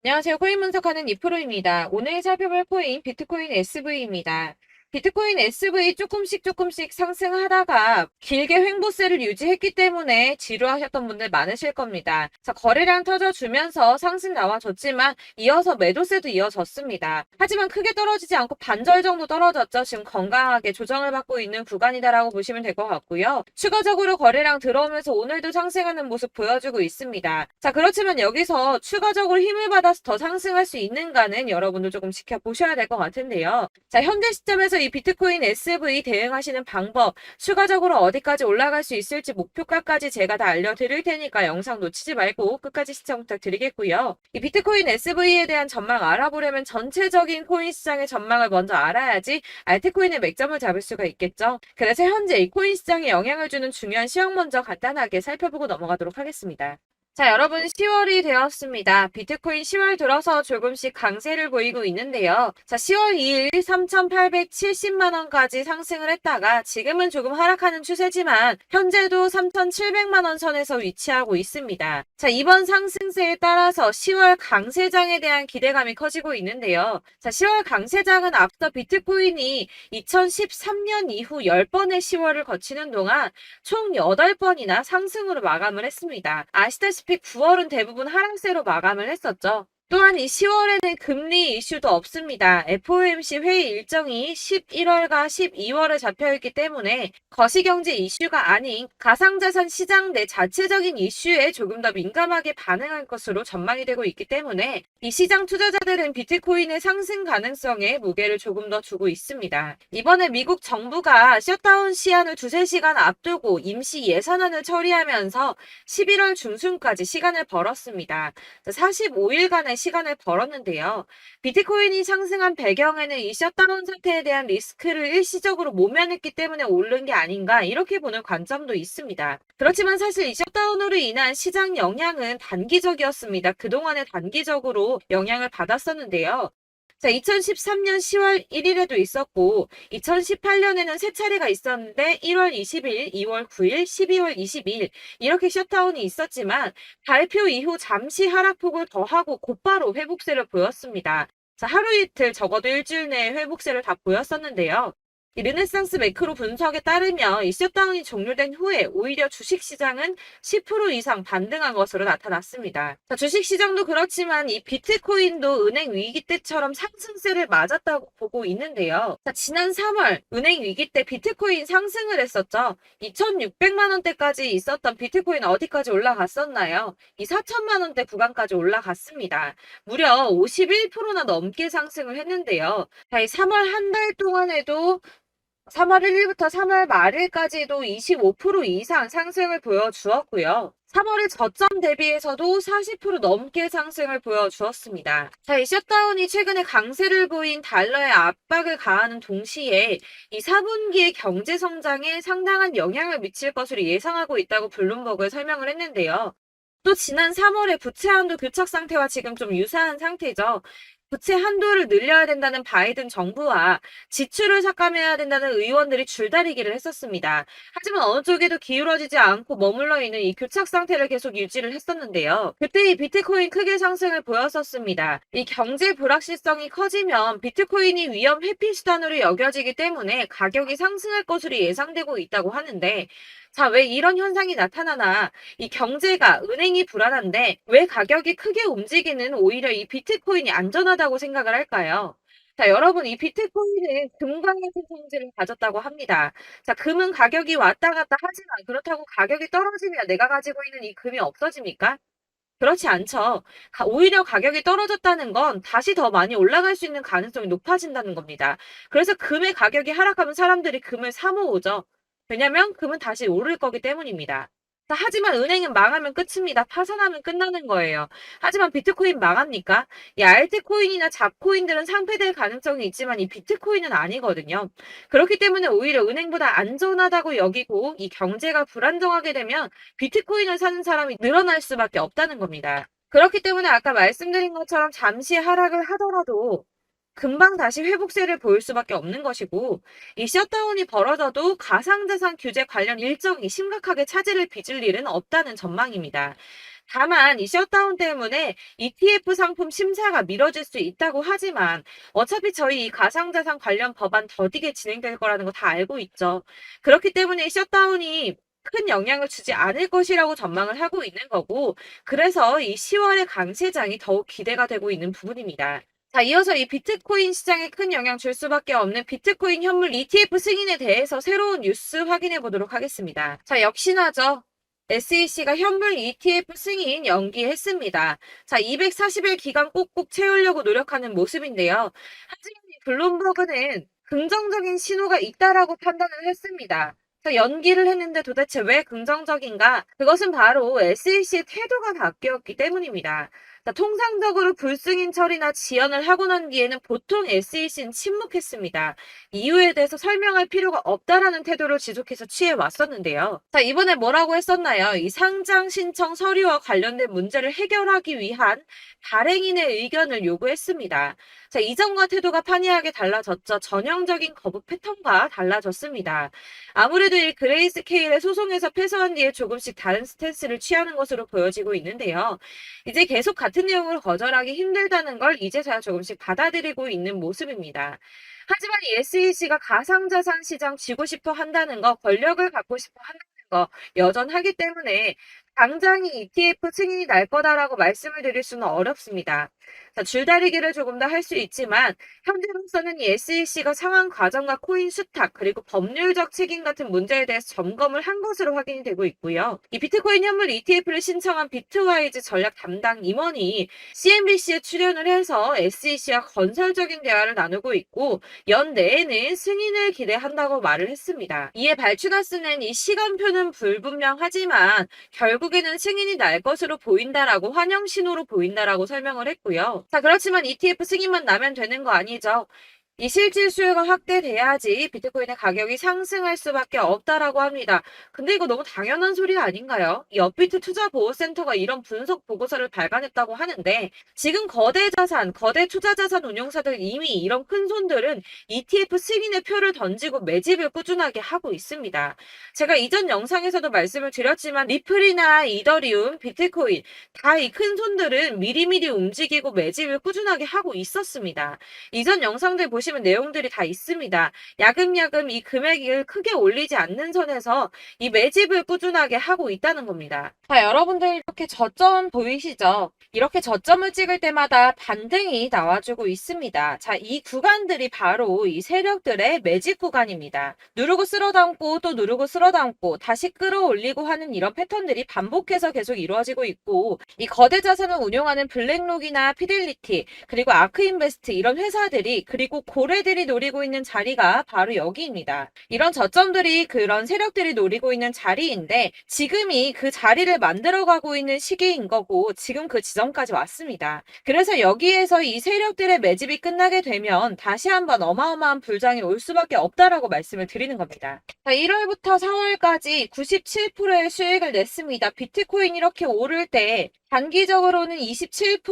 안녕하세요. 코인 분석하는 이프로입니다. 오늘 살펴볼 코인 비트코인 SV입니다. 비트코인 SV 조금씩 상승하다가 길게 횡보세를 유지했기 때문에 지루하셨던 분들 많으실 겁니다. 자, 거래량 터져주면서 상승 나와줬지만 이어서 매도세도 이어졌습니다. 하지만 크게 떨어지지 않고 반절 정도 떨어졌죠. 지금 건강하게 조정을 받고 있는 구간이다라고 보시면 될 것 같고요. 추가적으로 거래량 들어오면서 오늘도 상승하는 모습 보여주고 있습니다. 자, 그렇지만 여기서 추가적으로 힘을 받아서 더 상승할 수 있는가는 여러분도 조금 지켜보셔야 될 것 같은데요. 자, 현재 시점에서 이 비트코인 SV 대응하시는 방법, 추가적으로 어디까지 올라갈 수 있을지 목표가까지 제가 다 알려드릴 테니까 영상 놓치지 말고 끝까지 시청 부탁드리겠고요. 이 비트코인 SV에 대한 전망 알아보려면 전체적인 코인 시장의 전망을 먼저 알아야지 알트코인의 맥점을 잡을 수가 있겠죠. 그래서 현재 이 코인 시장에 영향을 주는 중요한 시황 먼저 간단하게 살펴보고 넘어가도록 하겠습니다. 자, 여러분 10월이 되었습니다. 비트코인 10월 들어서 조금씩 강세를 보이고 있는데요. 자, 10월 2일 3,870만 원까지 상승을 했다가 지금은 조금 하락하는 추세지만 현재도 3,700만 원 선에서 위치하고 있습니다. 자, 이번 상승세에 따라서 10월 강세장에 대한 기대감이 커지고 있는데요. 자, 10월 강세장은 앞서 비트코인이 2013년 이후 10번의 10월을 거치는 동안 총 8번이나 상승으로 마감을 했습니다. 아시다시피 9월은 대부분 하락세로 마감을 했었죠. 또한 이 10월에는 금리 이슈도 없습니다. FOMC 회의 일정이 11월과 12월에 잡혀있기 때문에 거시경제 이슈가 아닌 가상자산 시장 내 자체적인 이슈에 조금 더 민감하게 반응할 것으로 전망이 되고 있기 때문에 이 시장 투자자들은 비트코인의 상승 가능성에 무게를 조금 더 두고 있습니다. 이번에 미국 정부가 셧다운 시한을 2~3시간 앞두고 임시 예산안을 처리하면서 11월 중순까지 시간을 벌었습니다. 45일간의 시간을 벌었는데요. 비트코인이 상승한 배경에는 이 셧다운 사태에 대한 리스크를 일시적으로 모면했기 때문에 오른 게 아닌가 이렇게 보는 관점도 있습니다. 그렇지만 사실 이 셧다운으로 인한 시장 영향은 단기적이었습니다. 그동안에 단기적으로 영향을 받았었는데요. 자, 2013년 10월 1일에도 있었고 2018년에는 세 차례가 있었는데 1월 20일, 2월 9일, 12월 22일 이렇게 셧다운이 있었지만 발표 이후 잠시 하락폭을 더하고 곧바로 회복세를 보였습니다. 자, 하루 이틀 적어도 일주일 내에 회복세를 다 보였었는데요. 이 르네상스 매크로 분석에 따르면 이 셧다운이 종료된 후에 오히려 주식시장은 10% 이상 반등한 것으로 나타났습니다. 자, 주식시장도 그렇지만 이 비트코인도 은행 위기 때처럼 상승세를 맞았다고 보고 있는데요. 자, 지난 3월 은행 위기 때 비트코인 상승을 했었죠. 2,600만 원대까지 있었던 비트코인 어디까지 올라갔었나요? 이 4천만 원대 구간까지 올라갔습니다. 무려 51%나 넘게 상승을 했는데요. 자, 이 3월 한 달 동안에도 3월 1일부터 3월 말일까지도 25% 이상 상승을 보여주었고요. 3월의 저점 대비해서도 40% 넘게 상승을 보여주었습니다. 자, 이 셧다운이 최근에 강세를 보인 달러에 압박을 가하는 동시에 이 4분기의 경제 성장에 상당한 영향을 미칠 것으로 예상하고 있다고 블룸버그에 설명을 했는데요. 또 지난 3월에 부채 한도 교착 상태와 지금 좀 유사한 상태죠. 부채 한도를 늘려야 된다는 바이든 정부와 지출을 삭감해야 된다는 의원들이 줄다리기를 했었습니다. 하지만 어느 쪽에도 기울어지지 않고 머물러 있는 이 교착 상태를 계속 유지를 했었는데요. 그때 이 비트코인 크게 상승을 보였었습니다. 이 경제 불확실성이 커지면 비트코인이 위험 회피 수단으로 여겨지기 때문에 가격이 상승할 것으로 예상되고 있다고 하는데 자, 왜 이런 현상이 나타나나 이 경제가 은행이 불안한데 왜 가격이 크게 움직이는 오히려 이 비트코인이 안전하다고 생각을 할까요? 자, 여러분 이 비트코인은 금과 같은 성질을 가졌다고 합니다. 자, 금은 가격이 왔다 갔다 하지만 그렇다고 가격이 떨어지면 내가 가지고 있는 이 금이 없어집니까? 그렇지 않죠. 오히려 가격이 떨어졌다는 건 다시 더 많이 올라갈 수 있는 가능성이 높아진다는 겁니다. 그래서 금의 가격이 하락하면 사람들이 금을 사 모으죠. 왜냐면 금은 다시 오를 거기 때문입니다. 자, 하지만 은행은 망하면 끝입니다. 파산하면 끝나는 거예요. 하지만 비트코인 망합니까? 이 알트코인이나 잡코인들은 상폐될 가능성이 있지만 이 비트코인은 아니거든요. 그렇기 때문에 오히려 은행보다 안전하다고 여기고 이 경제가 불안정하게 되면 비트코인을 사는 사람이 늘어날 수밖에 없다는 겁니다. 그렇기 때문에 아까 말씀드린 것처럼 잠시 하락을 하더라도 금방 다시 회복세를 보일 수밖에 없는 것이고 이 셧다운이 벌어져도 가상자산 규제 관련 일정이 심각하게 차질을 빚을 일은 없다는 전망입니다. 다만 이 셧다운 때문에 ETF 상품 심사가 미뤄질 수 있다고 하지만 어차피 저희 이 가상자산 관련 법안 더디게 진행될 거라는 거 다 알고 있죠. 그렇기 때문에 이 셧다운이 큰 영향을 주지 않을 것이라고 전망을 하고 있는 거고, 그래서 이 10월의 강세장이 더욱 기대가 되고 있는 부분입니다. 자, 이어서 이 비트코인 시장에 큰 영향 줄 수밖에 없는 비트코인 현물 ETF 승인에 대해서 새로운 뉴스 확인해 보도록 하겠습니다. 자, 역시나죠. SEC가 현물 ETF 승인 연기했습니다. 자, 240일 기간 꼭꼭 채우려고 노력하는 모습인데요. 하지만 이 블룸버그는 긍정적인 신호가 있다라고 판단을 했습니다. 자, 연기를 했는데 도대체 왜 긍정적인가? 그것은 바로 SEC의 태도가 바뀌었기 때문입니다. 자, 통상적으로 불승인 처리나 지연을 하고 난 뒤에는 보통 SEC는 침묵했습니다. 이유에 대해서 설명할 필요가 없다라는 태도를 지속해서 취해 왔었는데요. 자, 이번에 뭐라고 했었나요? 이 상장 신청 서류와 관련된 문제를 해결하기 위한 발행인의 의견을 요구했습니다. 자, 이전과 태도가 판이하게 달라졌죠. 전형적인 거부 패턴과 달라졌습니다. 아무래도 이 그레이스케일의 소송에서 패소한 뒤에 조금씩 다른 스탠스를 취하는 것으로 보여지고 있는데요. 이제 계속 같은 내용을 거절하기 힘들다는 걸 이제서야 조금씩 받아들이고 있는 모습입니다. 하지만 이 SEC가 가상자산 시장 쥐고 싶어 한다는 거, 권력을 갖고 싶어 한다는 거 여전하기 때문에 당장이 ETF 승인이 날 거다라고 말씀을 드릴 수는 어렵습니다. 자, 줄다리기를 조금 더 할 수 있지만 현재로서는 이 SEC가 상한 과정과 코인 수탁 그리고 법률적 책임 같은 문제에 대해서 점검을 한 것으로 확인이 되고 있고요. 이 비트코인 현물 ETF를 신청한 비트와이즈 전략 담당 임원이 CNBC에 출연을 해서 SEC와 건설적인 대화를 나누고 있고 연내에는 승인을 기대한다고 말을 했습니다. 이에 발추가스는 이 시간표는 불분명하지만 결국에는 승인이 날 것으로 보인다라고 환영 신호로 보인다라고 설명을 했고요. 자, 그렇지만 ETF 승인만 나면 되는 거 아니죠. 이 실질 수요가 확대돼야지 비트코인의 가격이 상승할 수밖에 없다라고 합니다. 근데 이거 너무 당연한 소리 아닌가요? 이 업비트 투자보호센터가 이런 분석 보고서를 발간했다고 하는데 지금 거대 자산, 거대 투자자산 운용사들 이미 이런 큰 손들은 ETF 승인의 표를 던지고 매집을 꾸준하게 하고 있습니다. 제가 이전 영상에서도 말씀을 드렸지만 리플이나 이더리움, 비트코인 다 이 큰 손들은 미리미리 움직이고 매집을 꾸준하게 하고 있었습니다. 이전 영상들 보시면 내용들이 다 있습니다. 야금야금 이 금액을 크게 올리지 않는 선에서 이 매집을 꾸준하게 하고 있다는 겁니다. 자, 여러분들 이렇게 저점 보이시죠? 이렇게 저점을 찍을 때마다 반등이 나와주고 있습니다. 자, 이 구간들이 바로 이 세력들의 매집 구간입니다. 누르고 쓸어담고 또 누르고 쓸어담고 다시 끌어올리고 하는 이런 패턴들이 반복해서 계속 이루어지고 있고 이 거대 자산을 운용하는 블랙록이나 피델리티 그리고 아크인베스트 이런 회사들이 그리고 고래들이 노리고 있는 자리가 바로 여기입니다. 이런 저점들이 그런 세력들이 노리고 있는 자리인데 지금이 그 자리를 만들어가고 있는 시기인 거고 지금 그 지점까지 왔습니다. 그래서 여기에서 이 세력들의 매집이 끝나게 되면 다시 한번 어마어마한 불장이 올 수밖에 없다라고 말씀을 드리는 겁니다. 자, 1월부터 4월까지 97%의 수익을 냈습니다. 비트코인 이렇게 오를 때 단기적으로는 27%,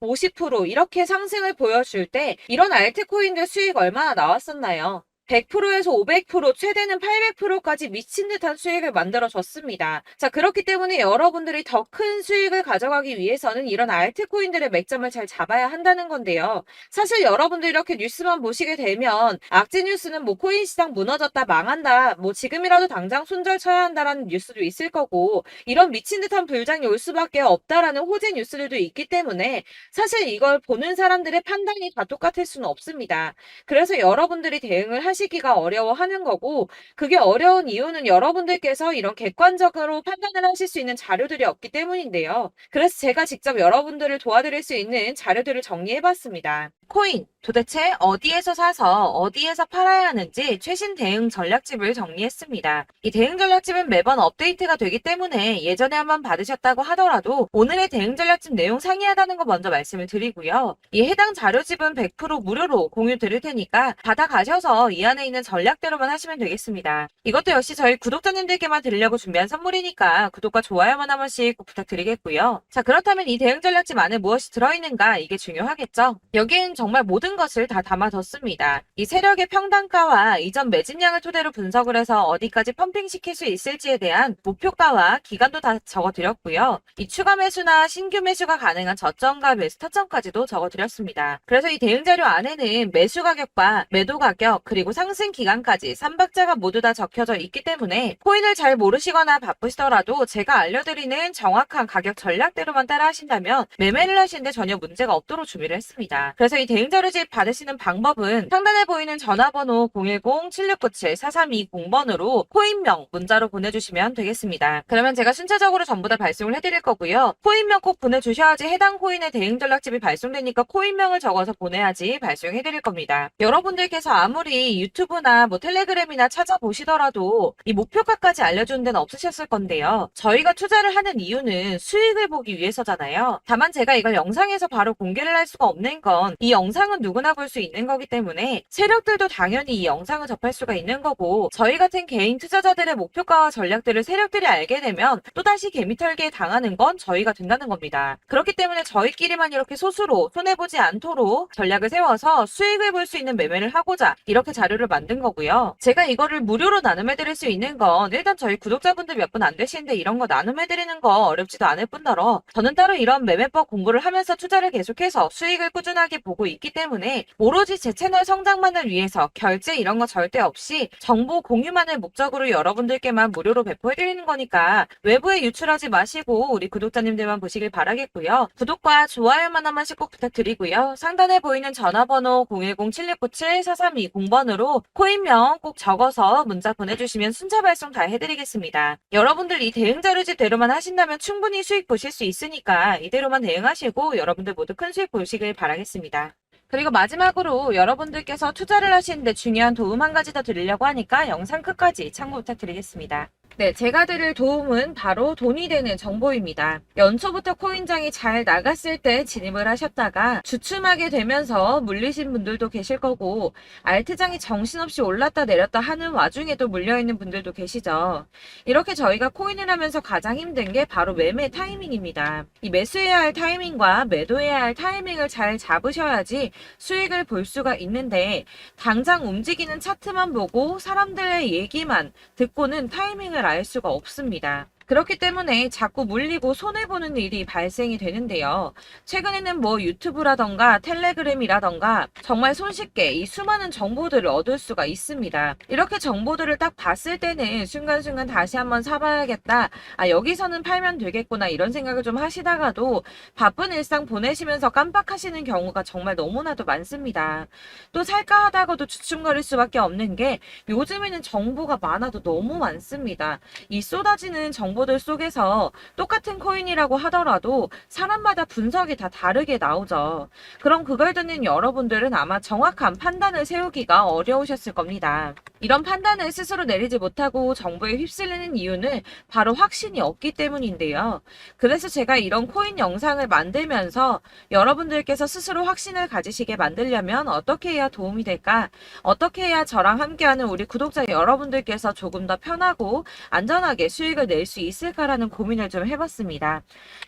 50% 이렇게 상승을 보여줄 때 이런 알트코인들 수익 얼마나 나왔었나요? 100%에서 500%, 최대는 800%까지 미친 듯한 수익을 만들어줬습니다. 자, 그렇기 때문에 여러분들이 더 큰 수익을 가져가기 위해서는 이런 알트코인들의 맥점을 잘 잡아야 한다는 건데요. 사실 여러분들 이렇게 뉴스만 보시게 되면 악재 뉴스는 뭐 코인 시장 무너졌다, 망한다, 뭐 지금이라도 당장 손절 쳐야 한다라는 뉴스도 있을 거고 이런 미친 듯한 불장이 올 수밖에 없다라는 호재 뉴스들도 있기 때문에 사실 이걸 보는 사람들의 판단이 다 똑같을 수는 없습니다. 그래서 여러분들이 대응을 하시기가 어려워하는 거고 그게 어려운 이유는 여러분들께서 이런 객관적으로 판단을 하실 수 있는 자료들이 없기 때문인데요. 그래서 제가 직접 여러분들을 도와드릴 수 있는 자료들을 정리해봤습니다. 코인 도대체 어디에서 사서 어디에서 팔아야 하는지 최신 대응 전략집을 정리했습니다. 이 대응 전략집은 매번 업데이트가 되기 때문에 예전에 한번 받으셨다고 하더라도 오늘의 대응 전략집 내용 상이하다는 거 먼저 말씀을 드리고요. 이 해당 자료집은 100% 무료로 공유 드릴 테니까 받아가셔서 이 안에 있는 전략대로만 하시면 되겠습니다. 이것도 역시 저희 구독자님들께만 드리려고 준비한 선물이니까 구독과 좋아요만 한 번씩 꼭 부탁드리겠고요. 자, 그렇다면 이 대응 전략집 안에 무엇이 들어있는가 이게 중요하겠죠. 여기엔 정말 모든 것을 다 담아뒀습니다. 이 세력의 평단가와 이전 매진량을 토대로 분석을 해서 어디까지 펌핑시킬 수 있을지에 대한 목표가와 기간도 다 적어드렸고요. 이 추가 매수나 신규 매수가 가능한 저점과 매수 타점까지도 적어드렸습니다. 그래서 이 대응자료 안에는 매수 가격과 매도 가격 그리고 상승 기간까지 3박자가 모두 다 적혀져 있기 때문에 코인을 잘 모르시거나 바쁘시더라도 제가 알려드리는 정확한 가격 전략대로만 따라 하신다면 매매를 하시는데 전혀 문제가 없도록 준비를 했습니다. 그래서 이 대응자료집 받으시는 방법은 상단에 보이는 전화번호 010-7697-4320번으로 코인명 문자로 보내주시면 되겠습니다. 그러면 제가 순차적으로 전부 다 발송을 해드릴 거고요. 코인명 꼭 보내주셔야지 해당 코인의 대응 전략집이 발송되니까 코인명을 적어서 보내야지 발송해드릴 겁니다. 여러분들께서 아무리 유튜브나 뭐 텔레그램이나 찾아보시더라도 이 목표가까지 알려주는 데는 없으셨을 건데요. 저희가 투자를 하는 이유는 수익을 보기 위해서잖아요. 다만 제가 이걸 영상에서 바로 공개를 할 수가 없는 건 이 영상은 누구나 볼 수 있는 거기 때문에 세력들도 당연히 이 영상을 접할 수가 있는 거고 저희 같은 개인 투자자들의 목표가와 전략들을 세력들이 알게 되면 또다시 개미털기에 당하는 건 저희가 된다는 겁니다. 그렇기 때문에 저희끼리만 이렇게 소수로 손해보지 않도록 전략을 세워서 수익을 볼 수 있는 매매를 하고자 이렇게 자료를 만든 거고요. 제가 이거를 무료로 나눔해드릴 수 있는 건 일단 저희 구독자분들 몇 분 안 되시는데 이런 거 나눔해드리는 거 어렵지도 않을 뿐더러 저는 따로 이런 매매법 공부를 하면서 투자를 계속해서 수익을 꾸준하게 보고 있기 때문에 오로지 제 채널 성장만을 위해서 결제 이런 거 절대 없이 정보 공유만을 목적으로 여러분들께만 무료로 배포해드리는 거니까 외부에 유출하지 마시고 우리 구독자님들만 보시길 바라겠고요. 구독과 좋아요만 한 번씩 꼭 부탁드리고요. 상단에 보이는 전화번호 010-7697-4320번으로 코인명 꼭 적어서 문자 보내주시면 순차 발송 다 해드리겠습니다. 여러분들 이 대응자료집대로만 하신다면 충분히 수익 보실 수 있으니까 이대로만 대응하시고 여러분들 모두 큰 수익 보시길 바라겠습니다. 그리고 마지막으로 여러분들께서 투자를 하시는데 중요한 도움 한 가지 더 드리려고 하니까 영상 끝까지 참고 부탁드리겠습니다. 네, 제가 드릴 도움은 바로 돈이 되는 정보입니다. 연초부터 코인장이 잘 나갔을 때 진입을 하셨다가 주춤하게 되면서 물리신 분들도 계실 거고 알트장이 정신없이 올랐다 내렸다 하는 와중에도 물려있는 분들도 계시죠. 이렇게 저희가 코인을 하면서 가장 힘든 게 바로 매매 타이밍입니다. 이 매수해야 할 타이밍과 매도해야 할 타이밍을 잘 잡으셔야지 수익을 볼 수가 있는데 당장 움직이는 차트만 보고 사람들의 얘기만 듣고는 타이밍을 알 수가 없습니다. 그렇기 때문에 자꾸 물리고 손해보는 일이 발생이 되는데요. 최근에는 뭐 유튜브라던가 텔레그램이라던가 정말 손쉽게 이 수많은 정보들을 얻을 수가 있습니다. 이렇게 정보들을 딱 봤을 때는 순간순간 다시 한번 사봐야겠다. 아, 여기서는 팔면 되겠구나 이런 생각을 좀 하시다가도 바쁜 일상 보내시면서 깜빡하시는 경우가 정말 너무나도 많습니다. 또 살까 하다가도 주춤거릴 수밖에 없는 게 요즘에는 정보가 많아도 너무 많습니다. 이 쏟아지는 정보들 속에서 똑같은 코인이라고 하더라도 사람마다 분석이 다 다르게 나오죠. 그럼 그걸 듣는 여러분들은 아마 정확한 판단을 세우기가 어려우셨을 겁니다. 이런 판단을 스스로 내리지 못하고 정보에 휩쓸리는 이유는 바로 확신이 없기 때문인데요. 그래서 제가 이런 코인 영상을 만들면서 여러분들께서 스스로 확신을 가지시게 만들려면 어떻게 해야 도움이 될까? 어떻게 해야 저랑 함께하는 우리 구독자 여러분들께서 조금 더 편하고 안전하게 수익을 낼 수 있을까라는 고민을 좀 해봤습니다.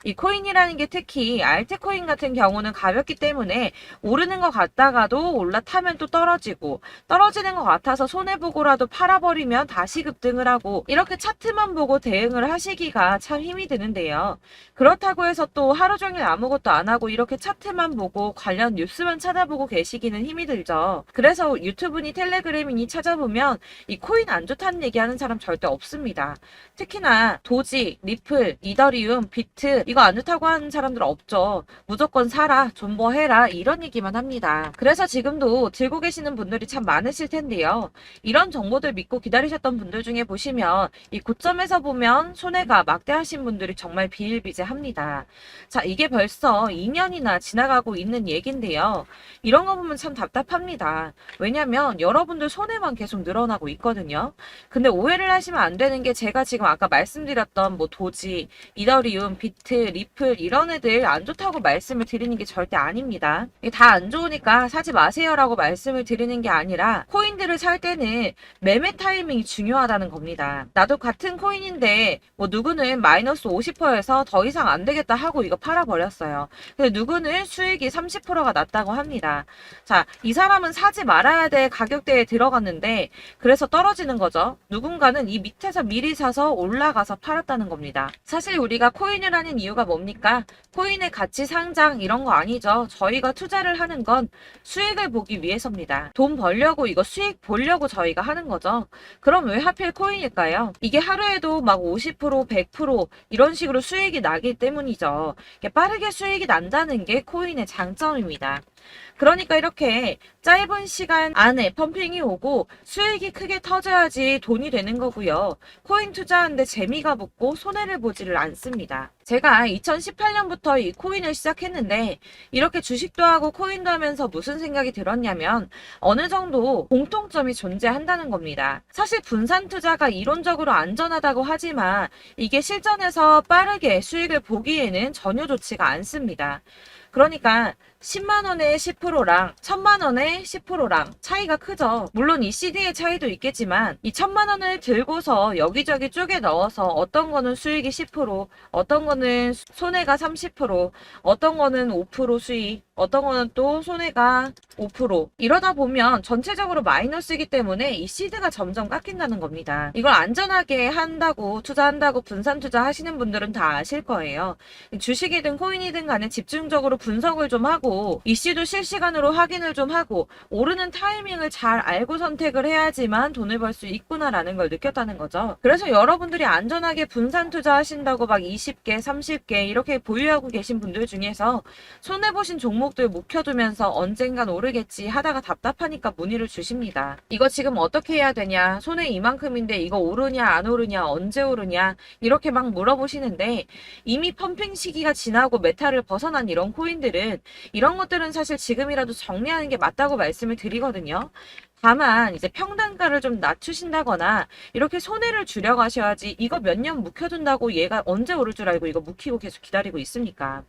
이 코인이라는 게 특히 알트코인 같은 경우는 가볍기 때문에 오르는 것 같다가도 올라타면 또 떨어지고 떨어지는 것 같아서 손해보고라도 팔아버리면 다시 급등을 하고 이렇게 차트만 보고 대응을 하시기가 참 힘이 드는데요. 그렇다고 해서 또 하루 종일 아무것도 안 하고 이렇게 차트만 보고 관련 뉴스만 찾아보고 계시기는 힘이 들죠. 그래서 유튜브니 텔레그램이니 찾아보면 이 코인 안 좋다는 얘기하는 사람 절대 없습니다. 특히나 도지, 리플, 이더리움, 비트 이거 안 좋다고 하는 사람들 없죠. 무조건 사라, 존버해라 이런 얘기만 합니다. 그래서 지금도 들고 계시는 분들이 참 많으실 텐데요. 이런 정보들 믿고 기다리셨던 분들 중에 보시면 이 고점에서 보면 손해가 막대하신 분들이 정말 비일비재합니다. 자, 이게 벌써 2년이나 지나가고 있는 얘긴데요. 이런 거 보면 참 답답합니다. 왜냐면 여러분들 손해만 계속 늘어나고 있거든요. 근데 오해를 하시면 안 되는 게 제가 지금 아까 말씀드렸던 뭐 도지, 이더리움, 비트, 리플 이런 애들 안 좋다고 말씀을 드리는 게 절대 아닙니다. 이게 다 안 좋으니까 사지 마세요라고 말씀을 드리는 게 아니라 코인들을 살 때는 일단은 매매 타이밍이 중요하다는 겁니다. 나도 같은 코인인데 뭐 누구는 마이너스 50%에서 더 이상 안 되겠다 하고 이거 팔아버렸어요. 근데 누구는 수익이 30%가 났다고 합니다. 자, 이 사람은 사지 말아야 될 가격대에 들어갔는데 그래서 떨어지는 거죠. 누군가는 이 밑에서 미리 사서 올라가서 팔았다는 겁니다. 사실 우리가 코인을 하는 이유가 뭡니까? 코인의 가치 상장 이런 거 아니죠. 저희가 투자를 하는 건 수익을 보기 위해서입니다. 돈 벌려고 이거 수익 보려고 저희가 하는 거죠. 그럼 왜 하필 코인일까요? 이게 하루에도 막 50%, 100% 이런 식으로 수익이 나기 때문이죠. 빠르게 수익이 난다는 게 코인의 장점입니다. 그러니까 이렇게 짧은 시간 안에 펌핑이 오고 수익이 크게 터져야지 돈이 되는 거고요. 코인 투자하는데 재미가 붙고 손해를 보지를 않습니다. 제가 2018년부터 이 코인을 시작했는데 이렇게 주식도 하고 코인도 하면서 무슨 생각이 들었냐면 어느 정도 공통점이 존재한다는 겁니다. 사실 분산 투자가 이론적으로 안전하다고 하지만 이게 실전에서 빠르게 수익을 보기에는 전혀 좋지가 않습니다. 그러니까 10만원의 10%랑 1000만원의 10%랑 차이가 크죠. 물론 이 CD의 차이도 있겠지만 이 1000만원을 들고서 여기저기 쪼개 넣어서 어떤 거는 수익이 10%, 어떤 거는 손해가 30%, 어떤 거는 5% 수익, 어떤 거는 또 손해가 5%. 이러다 보면 전체적으로 마이너스이기 때문에 이 시드가 점점 깎인다는 겁니다. 이걸 안전하게 한다고 투자한다고 분산 투자 하시는 분들은 다 아실 거예요. 주식이든 코인이든 간에 집중적으로 분석을 좀 하고 이슈도 실시간으로 확인을 좀 하고 오르는 타이밍을 잘 알고 선택을 해야지만 돈을 벌 수 있구나라는 걸 느꼈다는 거죠. 그래서 여러분들이 안전하게 분산 투자하신다고 막 20개, 30개 이렇게 보유하고 계신 분들 중에서 손해보신 종목들 묵혀두면서 언젠간 오르겠지 하다가 답답하니까 문의를 주십니다. 이거 지금 어떻게 해야 되냐? 손해 이만큼인데 이거 오르냐 안 오르냐 언제 오르냐 이렇게 막 물어보시는데 이미 펌핑 시기가 지나고 메타를 벗어난 이런 코인들은 이런 것들은 사실 지금이라도 정리하는 게 맞다고 말씀을 드리거든요. 다만 이제 평단가를 좀 낮추신다거나 이렇게 손해를 줄여가셔야지 이거 몇 년 묵혀둔다고 얘가 언제 오를 줄 알고 이거 묵히고 계속 기다리고 있습니까?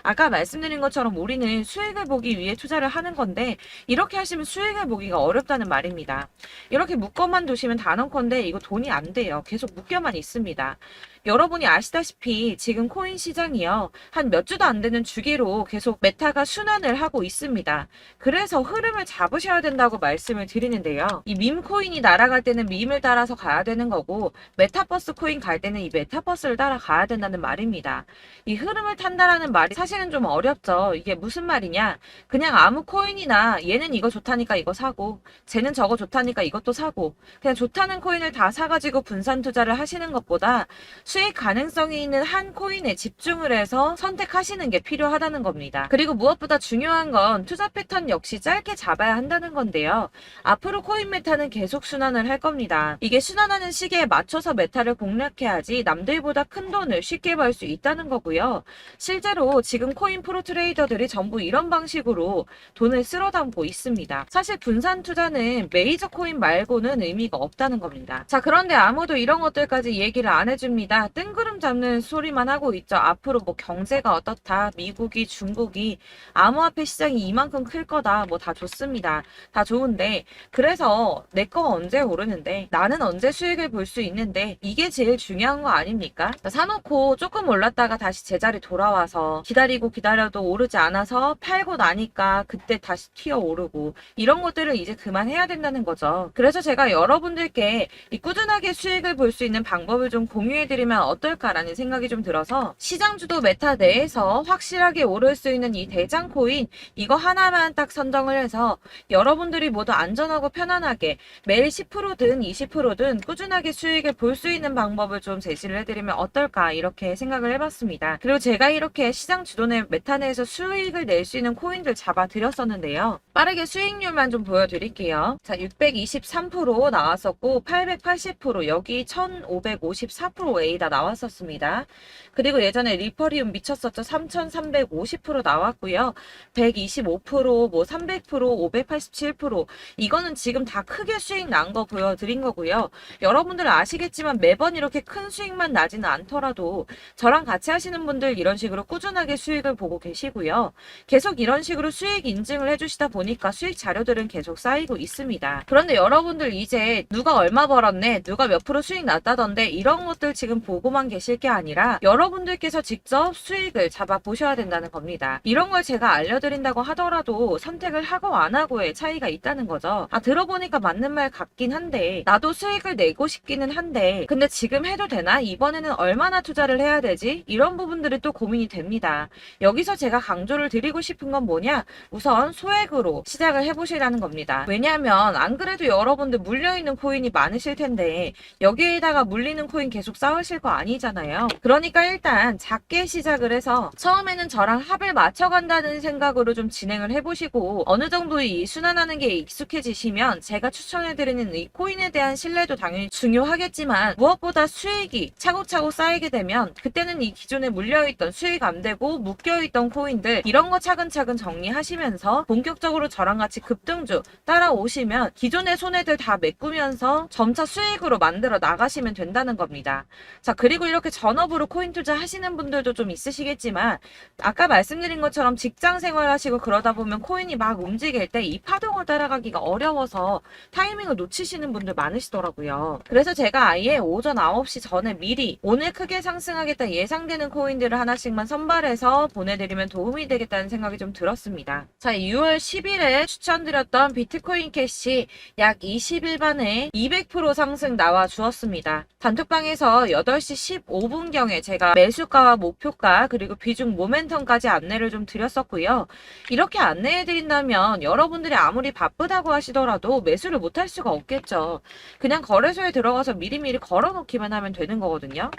아까 말씀드린 것처럼 우리는 수익을 보기 위해 투자를 하는 건데 이렇게 하시면 수익을 보기가 어렵다는 말입니다. 이렇게 묶어만 두시면 단언컨대 이거 돈이 안 돼요. 계속 묶여만 있습니다. 여러분이 아시다시피 지금 코인 시장이요. 한 몇 주도 안 되는 주기로 계속 메타가 순환을 하고 있습니다. 그래서 흐름을 잡으셔야 된다고 말씀을 드리는데요. 이 밈 코인이 날아갈 때는 밈을 따라서 가야 되는 거고 메타버스 코인 갈 때는 이 메타버스를 따라가야 된다는 말입니다. 이 흐름을 탄다라는 말이 사실은 좀 어렵죠. 이게 무슨 말이냐? 그냥 아무 코인이나 얘는 이거 좋다니까 이거 사고 쟤는 저거 좋다니까 이것도 사고 그냥 좋다는 코인을 다 사가지고 분산 투자를 하시는 것보다 수익 가능성이 있는 한 코인에 집중을 해서 선택하시는 게 필요하다는 겁니다. 그리고 무엇보다 중요한 건 투자 패턴 역시 짧게 잡아야 한다는 건데요. 앞으로 코인 메타는 계속 순환을 할 겁니다. 이게 순환하는 시기에 맞춰서 메타를 공략해야지 남들보다 큰 돈을 쉽게 벌 수 있다는 거고요. 실제로 지금 코인 프로 트레이더들이 전부 이런 방식으로 돈을 쓸어 담고 있습니다. 사실 분산 투자는 메이저 코인 말고는 의미가 없다는 겁니다. 자, 그런데 아무도 이런 것들까지 얘기를 안 해줍니다. 뜬구름 잡는 소리만 하고 있죠. 앞으로 뭐 경제가 어떻다, 미국이, 중국이, 암호화폐 시장이 이만큼 클 거다, 뭐 다 좋습니다. 다 좋은데 그래서 내 거 언제 오르는데 나는 언제 수익을 볼 수 있는데 이게 제일 중요한 거 아닙니까? 사놓고 조금 올랐다가 다시 제자리 돌아와서 기다리고 기다려도 오르지 않아서 팔고 나니까 그때 다시 튀어 오르고 이런 것들을 이제 그만해야 된다는 거죠. 그래서 제가 여러분들께 이 꾸준하게 수익을 볼 수 있는 방법을 좀 공유해드리면 어떨까라는 생각이 좀 들어서 시장주도 메타 내에서 확실하게 오를 수 있는 이 대장 코인 이거 하나만 딱 선정을 해서 여러분들이 모두 안전하고 편안하게 매일 10%든 20%든 꾸준하게 수익을 볼 수 있는 방법을 좀 제시를 해드리면 어떨까 이렇게 생각을 해봤습니다. 그리고 제가 이렇게 시장 주도내 메타 내에서 수익을 낼 수 있는 코인들 잡아드렸었는데요. 빠르게 수익률만 좀 보여드릴게요. 자, 623% 나왔었고 880% 여기 1554%A 다 나왔었습니다. 그리고 예전에 리퍼리움 미쳤었죠. 3350% 나왔고요. 125%, 뭐 300%, 587% 이거는 지금 다 크게 수익 난 거 보여드린 거고요. 여러분들 아시겠지만 매번 이렇게 큰 수익만 나지는 않더라도 저랑 같이 하시는 분들 이런 식으로 꾸준하게 수익을 보고 계시고요. 계속 이런 식으로 수익 인증을 해주시다 보니 보니까 수익 자료들은 계속 쌓이고 있습니다. 그런데 여러분들 이제 누가 얼마 벌었네, 누가 몇 프로 수익 났다던데 이런 것들 지금 보고만 계실 게 아니라 여러분들께서 직접 수익을 잡아 보셔야 된다는 겁니다. 이런 걸 제가 알려드린다고 하더라도 선택을 하고 안 하고의 차이가 있다는 거죠. 들어보니까 맞는 말 같긴 한데 나도 수익을 내고 싶기는 한데 근데 지금 해도 되나? 이번에는 얼마나 투자를 해야 되지? 이런 부분들이 또 고민이 됩니다. 여기서 제가 강조를 드리고 싶은 건 뭐냐? 우선 소액으로 시작을 해보시라는 겁니다. 왜냐하면 안 그래도 여러분들 물려있는 코인이 많으실 텐데 여기에다가 물리는 코인 계속 쌓으실 거 아니잖아요. 그러니까 일단 작게 시작을 해서 처음에는 저랑 합을 맞춰간다는 생각으로 좀 진행을 해보시고 어느 정도 이 순환하는 게 익숙해지시면 제가 추천해드리는 이 코인에 대한 신뢰도 당연히 중요하겠지만 무엇보다 수익이 차곡차곡 쌓이게 되면 그때는 이 기존에 물려있던 수익 안 되고 묶여있던 코인들 이런 거 차근차근 정리하시면서 본격적으로 저랑 같이 급등주 따라오시면 기존의 손해들 다 메꾸면서 점차 수익으로 만들어 나가시면 된다는 겁니다. 자, 그리고 이렇게 전업으로 코인 투자 하시는 분들도 좀 있으시겠지만 아까 말씀드린 것처럼 직장 생활 하시고 그러다 보면 코인이 막 움직일 때 이 파동을 따라가기가 어려워서 타이밍을 놓치시는 분들 많으시더라고요. 그래서 제가 아예 오전 9시 전에 미리 오늘 크게 상승하겠다 예상되는 코인들을 하나씩만 선발해서 보내드리면 도움이 되겠다는 생각이 좀 들었습니다. 자, 6월 10일에 추천드렸던 비트코인 캐시 약 20일 만에 200% 상승 나와 주었습니다. 단톡방에서 8시 15분경에 제가 매수가와 목표가 그리고 비중 모멘텀까지 안내를 좀 드렸었고요. 이렇게 안내해드린다면 여러분들이 아무리 바쁘다고 하시더라도 매수를 못할 수가 없겠죠. 그냥 거래소에 들어가서 미리미리 걸어놓기만 하면 되는 거거든요.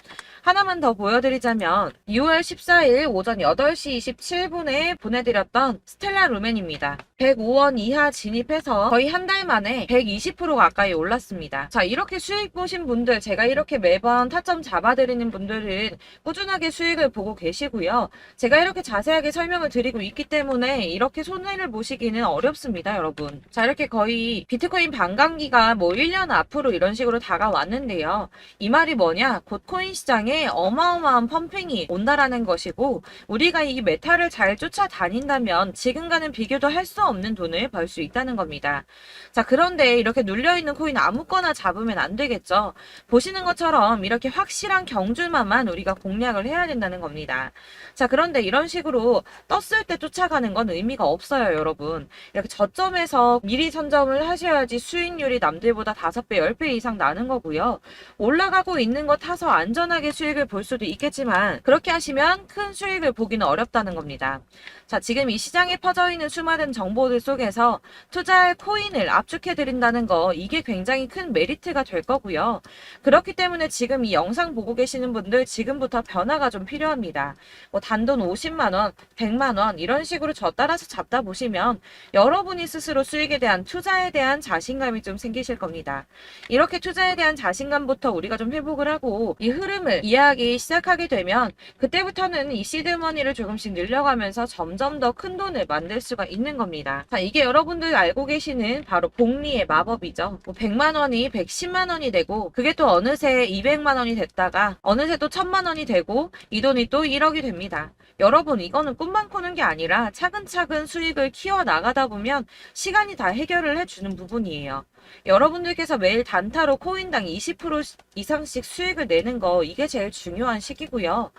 하나만 더 보여드리자면 6월 14일 오전 8시 27분에 보내드렸던 스텔라 루멘입니다. 105원 이하 진입해서 거의 한 달 만에 120% 가까이 올랐습니다. 자, 이렇게 수익 보신 분들, 제가 이렇게 매번 타점 잡아드리는 분들은 꾸준하게 수익을 보고 계시고요. 제가 이렇게 자세하게 설명을 드리고 있기 때문에 이렇게 손해를 보시기는 어렵습니다, 여러분. 자, 이렇게 거의 비트코인 반감기가 뭐 1년 앞으로 이런 식으로 다가왔는데요. 이 말이 뭐냐? 곧 코인 시장에 어마어마한 펌핑이 온다라는 것이고 우리가 이 메타를 잘 쫓아다닌다면 지금과는 비교도 할 수 없는 돈을 벌 수 있다는 겁니다. 자, 그런데 이렇게 눌려있는 코인 아무거나 잡으면 안 되겠죠. 보시는 것처럼 이렇게 확실한 경주만만 우리가 공략을 해야 된다는 겁니다. 자, 그런데 이런 식으로 떴을 때 쫓아가는 건 의미가 없어요, 여러분. 이렇게 저점에서 미리 선점을 하셔야지 수익률이 남들보다 5배, 10배 이상 나는 거고요. 올라가고 있는 거 타서 안전하게 수익을 볼 수도 있겠지만 그렇게 하시면 큰 수익을 보기는 어렵다는 겁니다. 자, 지금 이 시장에 퍼져 있는 수많은 정보들 속에서 투자할 코인을 압축해 드린다는 거 이게 굉장히 큰 메리트가 될 거고요. 그렇기 때문에 지금 이 영상 보고 계시는 분들 지금부터 변화가 좀 필요합니다. 뭐 단돈 50만 원, 100만 원 이런 식으로 저 따라서 잡다 보시면 여러분이 스스로 수익에 대한 투자에 대한 자신감이 좀 생기실 겁니다. 이렇게 투자에 대한 자신감부터 우리가 좀 회복을 하고 이 흐름을 이해하기 시작하게 되면 그때부터는 이 시드머니를 조금씩 늘려가면서 점점 더 큰 돈을 만들 수가 있는 겁니다. 자, 이게 여러분들 알고 계시는 바로 복리의 마법이죠. 뭐 100만 원이 110만 원이 되고 그게 또 어느새 200만 원이 됐다가 어느새 또 1000만 원이 되고 이 돈이 또 1억이 됩니다. 여러분, 이거는 꿈만 꾸는 게 아니라 차근차근 수익을 키워 나가다 보면 시간이 다 해결을 해주는 부분이에요. 여러분들께서 매일 단타로 코인당 20% 이상씩 수익을 내는 거 이게 제일 중요한 시기고요.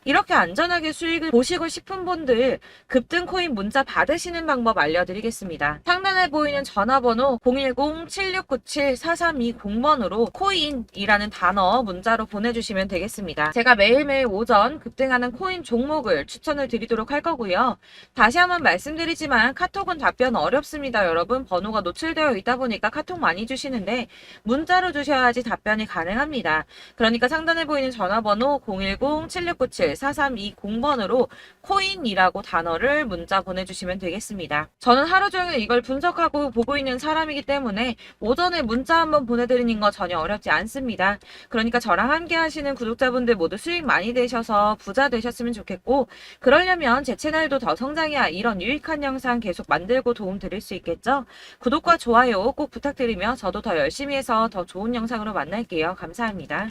이렇게 안전하게 수익을 보시고 싶은 분들 급등 코인 문자 받으시는 방법 알려드리겠습니다. 상단에 보이는 전화번호 010-7697-4320번으로 코인이라는 단어 문자로 보내주시면 되겠습니다. 제가 매일매일 오전 급등하는 코인 종목을 추천을 드리도록 할 거고요. 다시 한번 말씀드리지만 카톡은 답변 어렵습니다. 여러분, 번호가 노출되어 있다 보니까 카톡 많이 주시는데 문자로 주셔야지 답변이 가능합니다. 그러니까 상단에 보이는 전화번호 010-7697-4320번으로 코인이라고 단어를 문자 보내주시면 되겠습니다. 저는 하루 종일 이걸 분석하고 보고 있는 사람이기 때문에 오전에 문자 한번 보내드리는 거 전혀 어렵지 않습니다. 그러니까 저랑 함께 하시는 구독자분들 모두 수익 많이 되셔서 부자 되셨으면 좋겠고 그러려면 제 채널도 더 성장해야 이런 유익한 영상 계속 만들고 도움 드릴 수 있겠죠? 구독과 좋아요 꼭 부탁드리며 저도 더 열심히 해서 더 좋은 영상으로 만날게요. 감사합니다.